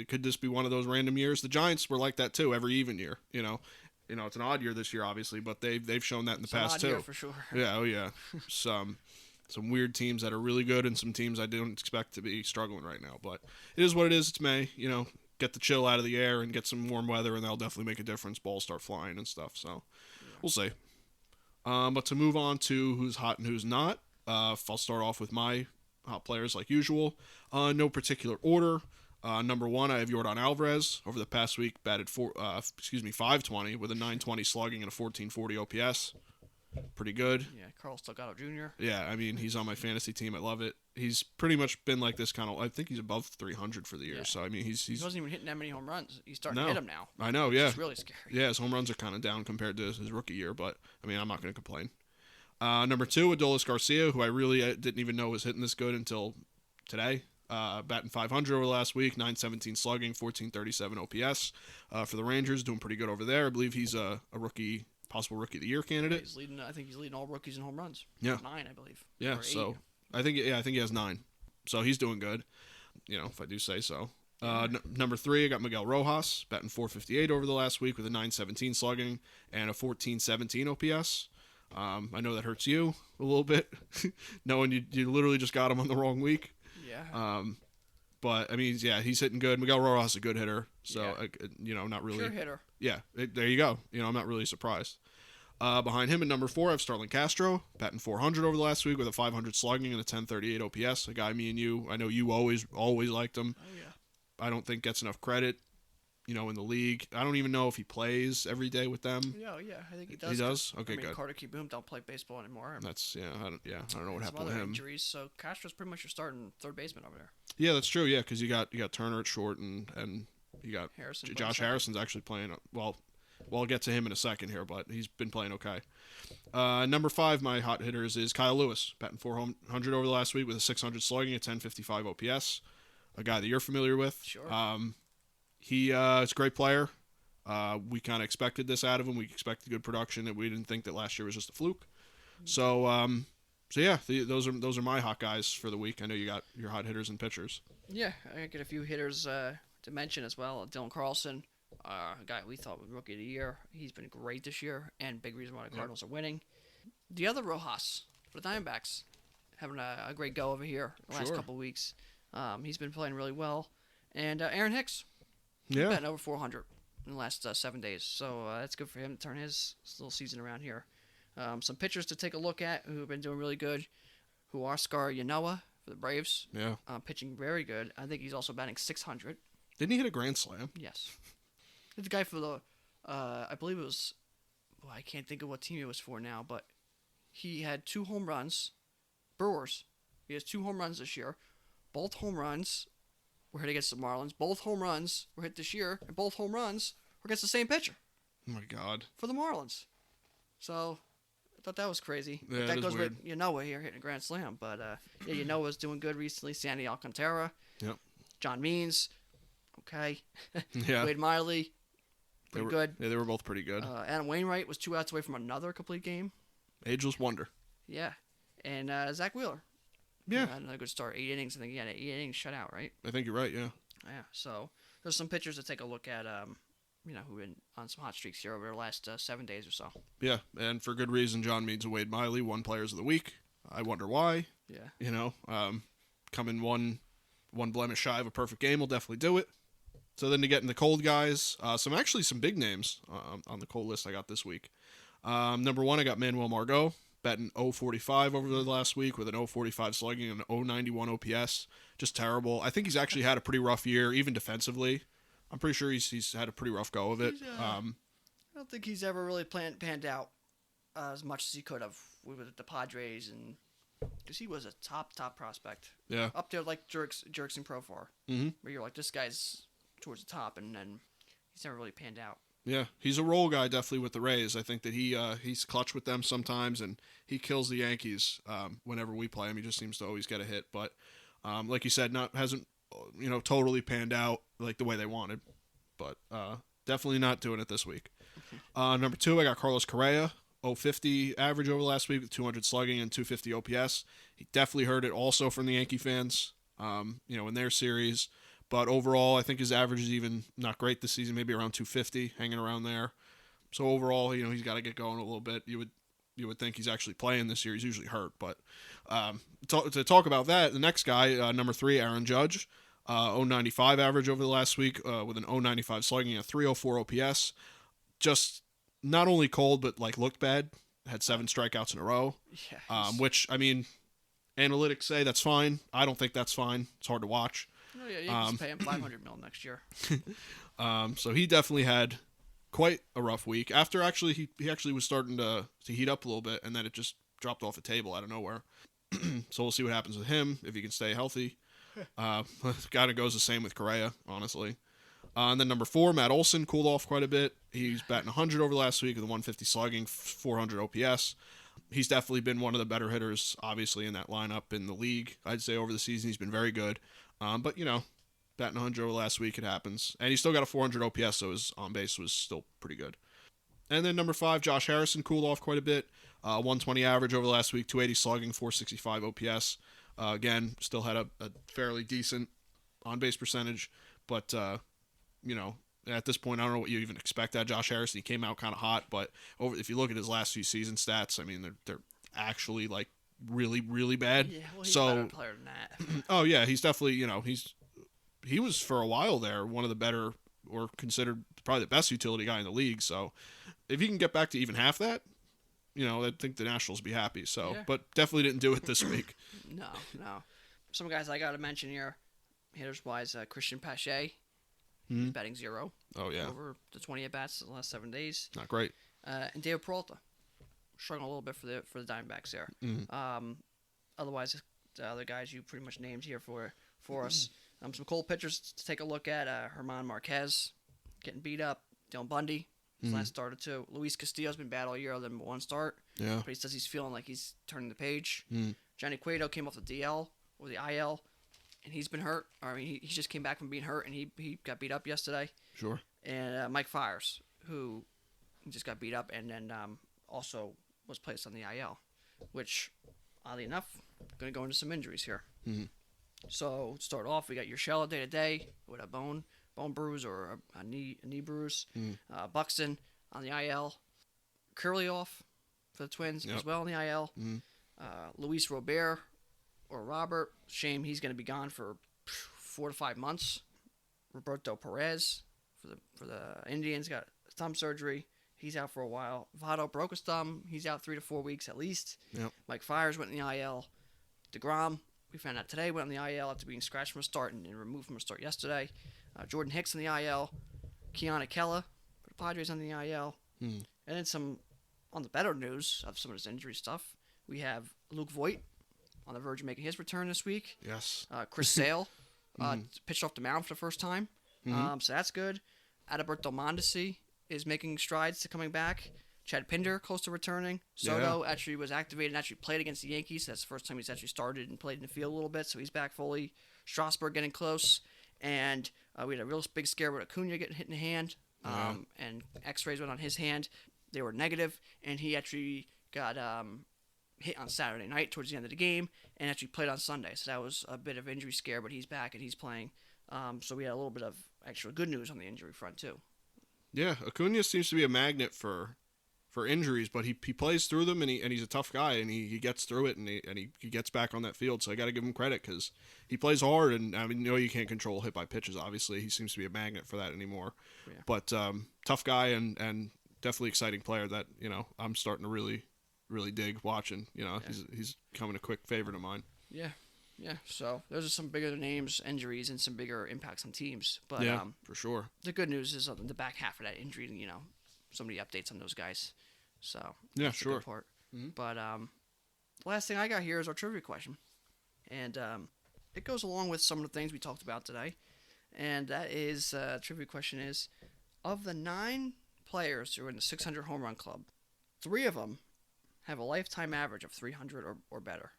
could this be one of those random years? The Giants were like that too, every even year. It's an odd year this year, obviously, but they've shown that in the past too. Year for sure. Yeah, oh yeah. Some weird teams that are really good, and some teams I don't expect to be struggling right now. But it is what it is. It's May. Get the chill out of the air and get some warm weather, and that'll definitely make a difference. Balls start flying and stuff. So. We'll see. But to move on to who's hot and who's not, I'll start off with my hot players like usual. No particular order. Number one, I have Yordan Alvarez. Over the past week, batted 520 with a 920 slugging and a 1440 OPS. Pretty good. Yeah, Carlos Delgado Jr. Yeah, I mean, he's on my fantasy team. I love it. He's pretty much been like this kind of. I think he's above 300 for the year. Yeah. So I mean, he wasn't even hitting that many home runs. He's starting to hit them now. I know. Yeah, it's really scary. Yeah, his home runs are kind of down compared to his rookie year, but I mean, I'm not going to complain. Number two, Adolis Garcia, who I really didn't even know was hitting this good until today. Batting 500 over the last week, 917 slugging, 1437 OPS for the Rangers, doing pretty good over there. I believe he's a rookie. Possible rookie of the year candidate. He's leading. I think he's leading all rookies in home runs. Yeah, 9, I believe. Yeah, so I think he has 9. So he's doing good. If I do say so. Number 3, I got Miguel Rojas, batting 458 over the last week with a 917 slugging and a 1417 OPS. I know that hurts you a little bit, knowing you literally just got him on the wrong week. Yeah. But I mean, yeah, he's hitting good. Miguel Rojas is a good hitter, so not really. Pure hitter. Yeah, there you go. I'm not really surprised. Behind him at number 4, I have Starlin Castro, batting 400 over the last week with a 500 slugging and a 1038 OPS. A guy me and you, I know you always liked him. Oh yeah. I don't think gets enough credit, in the league. I don't even know if he plays every day with them. Yeah, I think he does. He does? Okay, I mean, good. Carter Kieboom don't play baseball anymore. That's, I don't know what happened Some with other him. injuries, so Castro's pretty much your starting third baseman over there. Yeah, that's true. Yeah, because you got Turner at short, and you got Harrison Josh Harrison's actually playing. Well, I'll get to him in a second here, but he's been playing okay. Number 5, my hot hitters is Kyle Lewis, batting .400 over the last week with a .600 slugging, a .1055 OPS. A guy that you're familiar with. Sure. He is a great player. We kind of expected this out of him. We expected good production, and we didn't think that last year was just a fluke. So yeah, those are my hot guys for the week. I know you got your hot hitters and pitchers. Yeah, I get a few hitters to mention as well. Dylan Carlson, a guy we thought was Rookie of the Year. He's been great this year, and big reason why the Cardinals are winning. The other Rojas for the Diamondbacks, having a great go over here the last couple of weeks. He's been playing really well. And Aaron Hicks, batting over 400 in the last 7 days. So that's good for him to turn his little season around here. Some pitchers to take a look at who have been doing really good, who are Oscar Yanoa for the Braves. Yeah. Pitching very good. I think he's also batting 600. Didn't he hit a grand slam? Yes. The guy for the, I believe it was, I can't think of what team it was for now, but he had 2 home runs. Brewers. He has 2 home runs this year. Both home runs were hit against the Marlins. Both home runs were hit this year, and both home runs were against the same pitcher. Oh my God. For the Marlins. So I thought that was crazy. Yeah, that goes weird. with Yanoa here hitting a grand slam. But Yanoa's doing good recently. Sandy Alcantara. Yep. John Means. Okay. Yeah. Wade Miley. Pretty good. Yeah, they were both pretty good. Adam Wainwright was 2 outs away from another complete game. Ageless wonder. Yeah. And Zach Wheeler. Yeah. Had another good start. 8 innings. I think he had an 8 innings shutout, right? I think you're right, yeah. Yeah. So there's some pitchers to take a look at, who've been on some hot streaks here over the last 7 days or so. Yeah, and for good reason. John Means and Wade Miley won Players of the Week. I wonder why. Yeah. Coming one blemish shy of a perfect game will definitely do it. So then to get in the cold guys, some big names on the cold list I got this week. Number 1, I got Manuel Margot, batting .045 over the last week with an .045 slugging and an .091 OPS. Just terrible. I think he's actually had a pretty rough year, even defensively. I'm pretty sure he's had a pretty rough go of it. I don't think he's ever really panned out as much as he could have with the Padres, and because he was a top prospect. Yeah. Up there like Jerks and Profar. Mm-hmm. Where you're like, this guy's towards the top, and then he's never really panned out. Yeah, he's a role guy definitely with the Rays. I think that he's clutch with them sometimes, and he kills the Yankees whenever we play him. He just seems to always get a hit, but like you said, hasn't totally panned out like the way they wanted, but definitely not doing it this week. Number 2, I got Carlos Correa, .050 average over last week with 200 slugging and 250 OPS. He definitely heard it also from the Yankee fans, in their series. But overall, I think his average is even not great this season, maybe around 250, hanging around there. So overall, he's got to get going a little bit. You would think he's actually playing this year. He's usually hurt. But to talk about that, the next guy, number 3, Aaron Judge, .095 average over the last week with an .095 slugging, a .304 OPS. Just not only cold, but looked bad. Had 7 strikeouts in a row. Yeah. Which, I mean, analytics say that's fine. I don't think that's fine. It's hard to watch. Oh, yeah, Yankees pay him $500 million next year. So he definitely had quite a rough week. After he actually was starting to heat up a little bit, and then it just dropped off the table out of nowhere. So we'll see what happens with him if he can stay healthy. Kind of goes the same with Correa, honestly. And then number 4, Matt Olson cooled off quite a bit. He's batting 100 over last week with a 150 slugging, 400 OPS. He's definitely been one of the better hitters, obviously, in that lineup in the league. I'd say over the season he's been very good. But, batting 100 over last week, it happens. And he still got a 400 OPS, so his on-base was still pretty good. And then number 5, Josh Harrison cooled off quite a bit. 120 average over last week, 280 slugging, 465 OPS. Again, still had a fairly decent on-base percentage. But, at this point, I don't know what you even expect out of Josh Harrison. He came out kind of hot, but if you look at his last few season stats, I mean, they're actually, really, really bad. Yeah, well, he's a better player than that. Oh, yeah, he's definitely, he was, for a while there, one of the better, or considered probably the best utility guy in the league. So if he can get back to even half that, I think the Nationals will be happy. So, yeah. But definitely didn't do it this week. No. Some guys I got to mention here. Hitters-wise, Christian Pache, Mm-hmm. he's batting 0 Oh, yeah. over the 20 at-bats in the last 7 days. Not great. And David Peralta, struggling a little bit for the Diamondbacks there. Mm-hmm. Otherwise, the other guys you pretty much named here for us. Some cold pitchers to take a look at. Herman Marquez getting beat up. Dylan Bundy, his last start or two. Luis Castillo's been bad all year other than one start. Yeah. But he says he's feeling like he's turning the page. Mm. Johnny Cueto came off the DL or the IL, and he's been hurt. He just came back from being hurt, and he got beat up yesterday. Sure. And Mike Fiers, who just got beat up and then also was placed on the IL, which, oddly enough, going to go into some injuries here. Mm-hmm. So, to start off, we got Urshela day-to-day with a bone bruise or a knee bruise. Mm-hmm. Buxton on the IL. Curley off for the Twins as well on the IL. Mm-hmm. Luis Robert or Robert, shame he's going to be gone for 4 to 5 months. Roberto Perez for the Indians got thumb surgery. He's out for a while. Votto broke his thumb. He's out 3 to 4 weeks at least. Yep. Mike Fiers went in the IL. DeGrom, we found out today, went on the IL after being scratched from a start and removed from a start yesterday. Jordan Hicks on the IL. Keanu Kella for the Padres on the IL. Mm-hmm. And then some, on the better news of some of his injury stuff, we have Luke Voigt on the verge of making his return this week. Yes. Chris Sale pitched off the mound for the first time. So that's good. Adalberto Mondesi is making strides to coming back. Chad Pinder close to returning. Soto actually was activated and actually played against the Yankees. That's the first time he's actually started and played in the field a little bit, so he's back fully. Strasburg getting close. And we had a real big scare with Acuna getting hit in the hand. And x-rays went on his hand. They were negative, and he actually got hit on Saturday night towards the end of the game and actually played on Sunday. So that was a bit of injury scare, but he's back and he's playing. So we had a little bit of actual good news on the injury front, too. Yeah, Acuna seems to be a magnet for injuries, but he plays through them, and he's a tough guy, and he gets through it, and he gets back on that field. So I got to give him credit because he plays hard, and I mean, you can't control hit by pitches. Obviously, he seems to be a magnet for that anymore. Yeah. But tough guy and definitely exciting player that I'm starting to really dig watching. He's becoming a quick favorite of mine. Yeah. Yeah, so those are some bigger names, injuries, and some bigger impacts on teams. But yeah, for sure. The good news is on the back half of that injury, so many updates on those guys. So yeah, that's sure. The good part. Mm-hmm. But the last thing I got here is our trivia question, and it goes along with some of the things we talked about today. And that is trivia question is, of the 9 players who are in the 600 home run club, 3 of them have a lifetime average of 300 or better.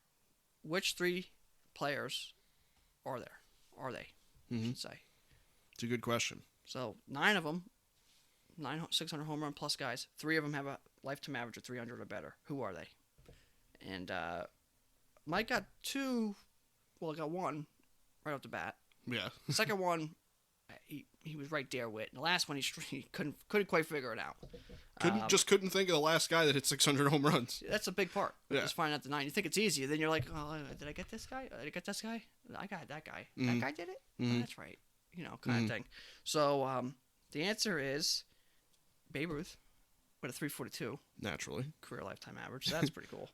Which 3 players are there? Are they? I should say. It's a good question. So 9 of them, 600 home run plus guys. 3 of them have a lifetime average of 300 or better. Who are they? And Mike got 2. Well, I got 1 right off the bat. Yeah. The second one, he was right there with. And the last one, he couldn't quite figure it out. Couldn't think of the last guy that hit 600 home runs. That's a big part. Yeah. Just finding out the 9. You think it's easy, then you're like, oh, did I get this guy? Did I get this guy? I got that guy. That guy did it? Oh, that's right. Kind of thing. So the answer is Babe Ruth with a 342. Naturally. Career lifetime average. So that's pretty cool.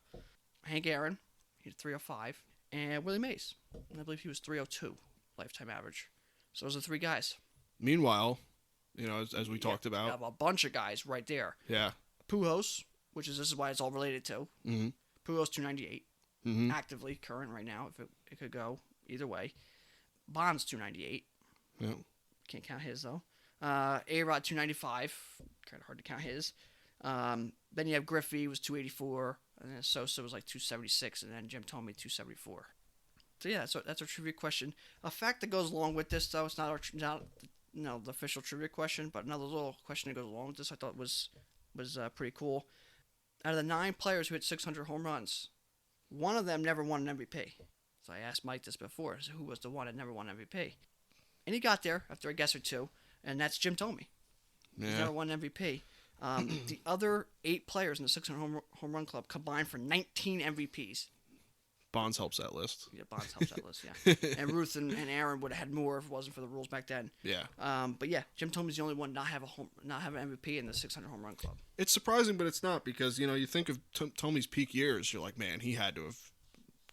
Hank Aaron, he had 305. And Willie Mays, I believe he was 302 lifetime average. So those are 3 guys. Meanwhile, as we talked about. You have a bunch of guys right there. Yeah. Pujols, this is why it's all related to. Mm-hmm. Pujols 298. Mm-hmm. Actively current right now, if it could go either way. Bonds 298. Yeah. Can't count his, though. A-Rod 295. Kind of hard to count his. Then you have Griffey was 284. And then Sosa was like 276. And then Jim Thome 274. So yeah, that's our trivia question. A fact that goes along with this, though, it's not the official trivia question, but another little question that goes along with this I thought was pretty cool. Out of the 9 players who hit 600 home runs, 1 of them never won an MVP. So I asked Mike this before, so who was the one that never won MVP? And he got there after a guess or 2, and that's Jim Thome. Yeah. He's never won MVP. The other 8 players in the 600 home run club combined for 19 MVPs. Bonds helps that list. Yeah, Bonds helps that list, yeah. And Ruth and Aaron would have had more if it wasn't for the rules back then. Yeah. But yeah, Jim Thome's the only one not have an MVP in the 600 home run club. It's surprising, but it's not because, you think of Tome's peak years, you're like, man, he had to have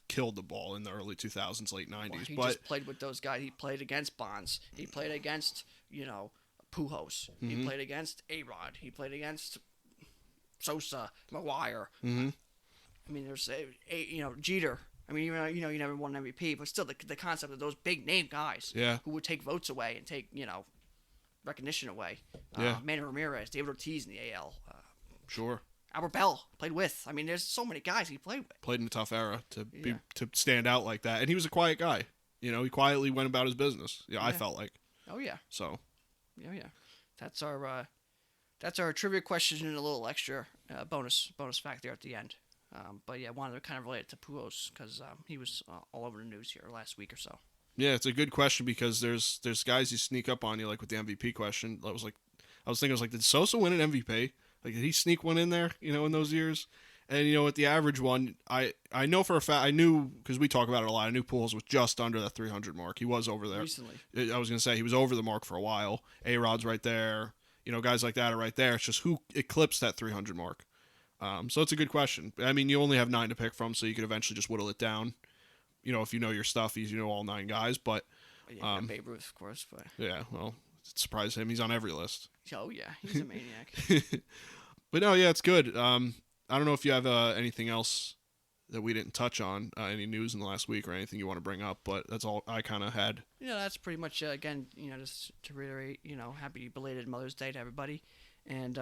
killed the ball in the early 2000s, late 90s. Well, he but just played with those guys. He played against Bonds. He played against, Pujols. Mm-hmm. He played against A-Rod. He played against Sosa, McGuire. Mm-hmm. I mean, there's Jeter. I mean, even you never won an MVP, but still, the concept of those big name guys who would take votes away and take recognition away. Manny Ramirez, David Ortiz in the AL. Sure. Albert Bell played with. I mean, there's so many guys he played with. Played in a tough era to stand out like that, and he was a quiet guy. He quietly went about his business. Yeah, I felt like. Oh yeah. So. Yeah. That's our trivia question and a little extra bonus fact there at the end. But yeah, wanted to kind of relate it to Pujols because he was all over the news here last week or so. Yeah, it's a good question because there's guys who sneak up on you, like with the MVP question. I was thinking, did Sosa win an MVP? Like, did he sneak one in there, in those years? And, with the average one, I know for a fact, I knew, because we talk about it a lot, I knew Pujols was just under the 300 mark. He was over there. Recently. I was going to say, he was over the mark for a while. A-Rod's right there. Guys like that are right there. It's just who eclipsed that 300 mark. So it's a good question. I mean, you only have 9 to pick from, so you could eventually just whittle it down. If you know your stuff, you know all 9 guys. But Babe Ruth, of course. But yeah, well, surprise him. He's on every list. Oh yeah, he's a maniac. But no, yeah, it's good. I don't know if you have anything else that we didn't touch on, any news in the last week or anything you want to bring up, but that's all I kind of had. That's pretty much, again, just to reiterate, happy belated Mother's Day to everybody. And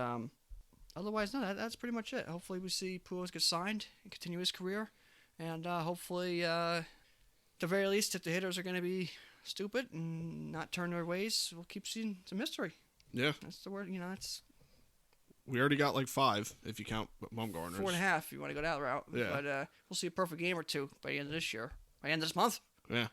otherwise, no, that's pretty much it. Hopefully we see Pujols get signed and continue his career. And hopefully, at the very least, if the hitters are going to be stupid and not turn their ways, we'll keep seeing some mystery. Yeah. That's the word, that's... We already got like 5 if you count Bumgarner's. 4.5 if you want to go that route. Yeah. But we'll see a perfect game or two by the end of this year. By the end of this month. Yeah.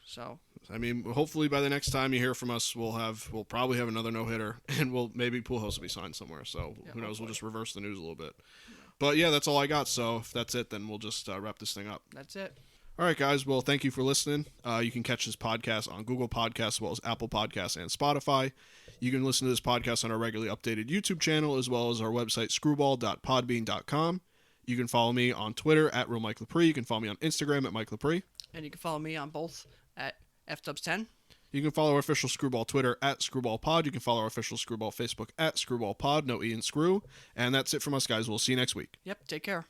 So. I mean, hopefully by the next time you hear from us, we'll probably have another no-hitter, and maybe Pujols will be signed somewhere. So who knows? We'll just reverse the news a little bit. Yeah. But yeah, that's all I got. So if that's it, then we'll just wrap this thing up. That's it. All right, guys. Well, thank you for listening. You can catch this podcast on Google Podcasts as well as Apple Podcasts and Spotify. You can listen to this podcast on our regularly updated YouTube channel as well as our website, screwball.podbean.com. You can follow me on Twitter at @RealMikeLepre. You can follow me on Instagram at Mike Lepre. And you can follow me on both at FDubs10. You can follow our official Screwball Twitter at ScrewballPod. You can follow our official Screwball Facebook at ScrewballPod. No E in Screw. And that's it from us, guys. We'll see you next week. Yep. Take care.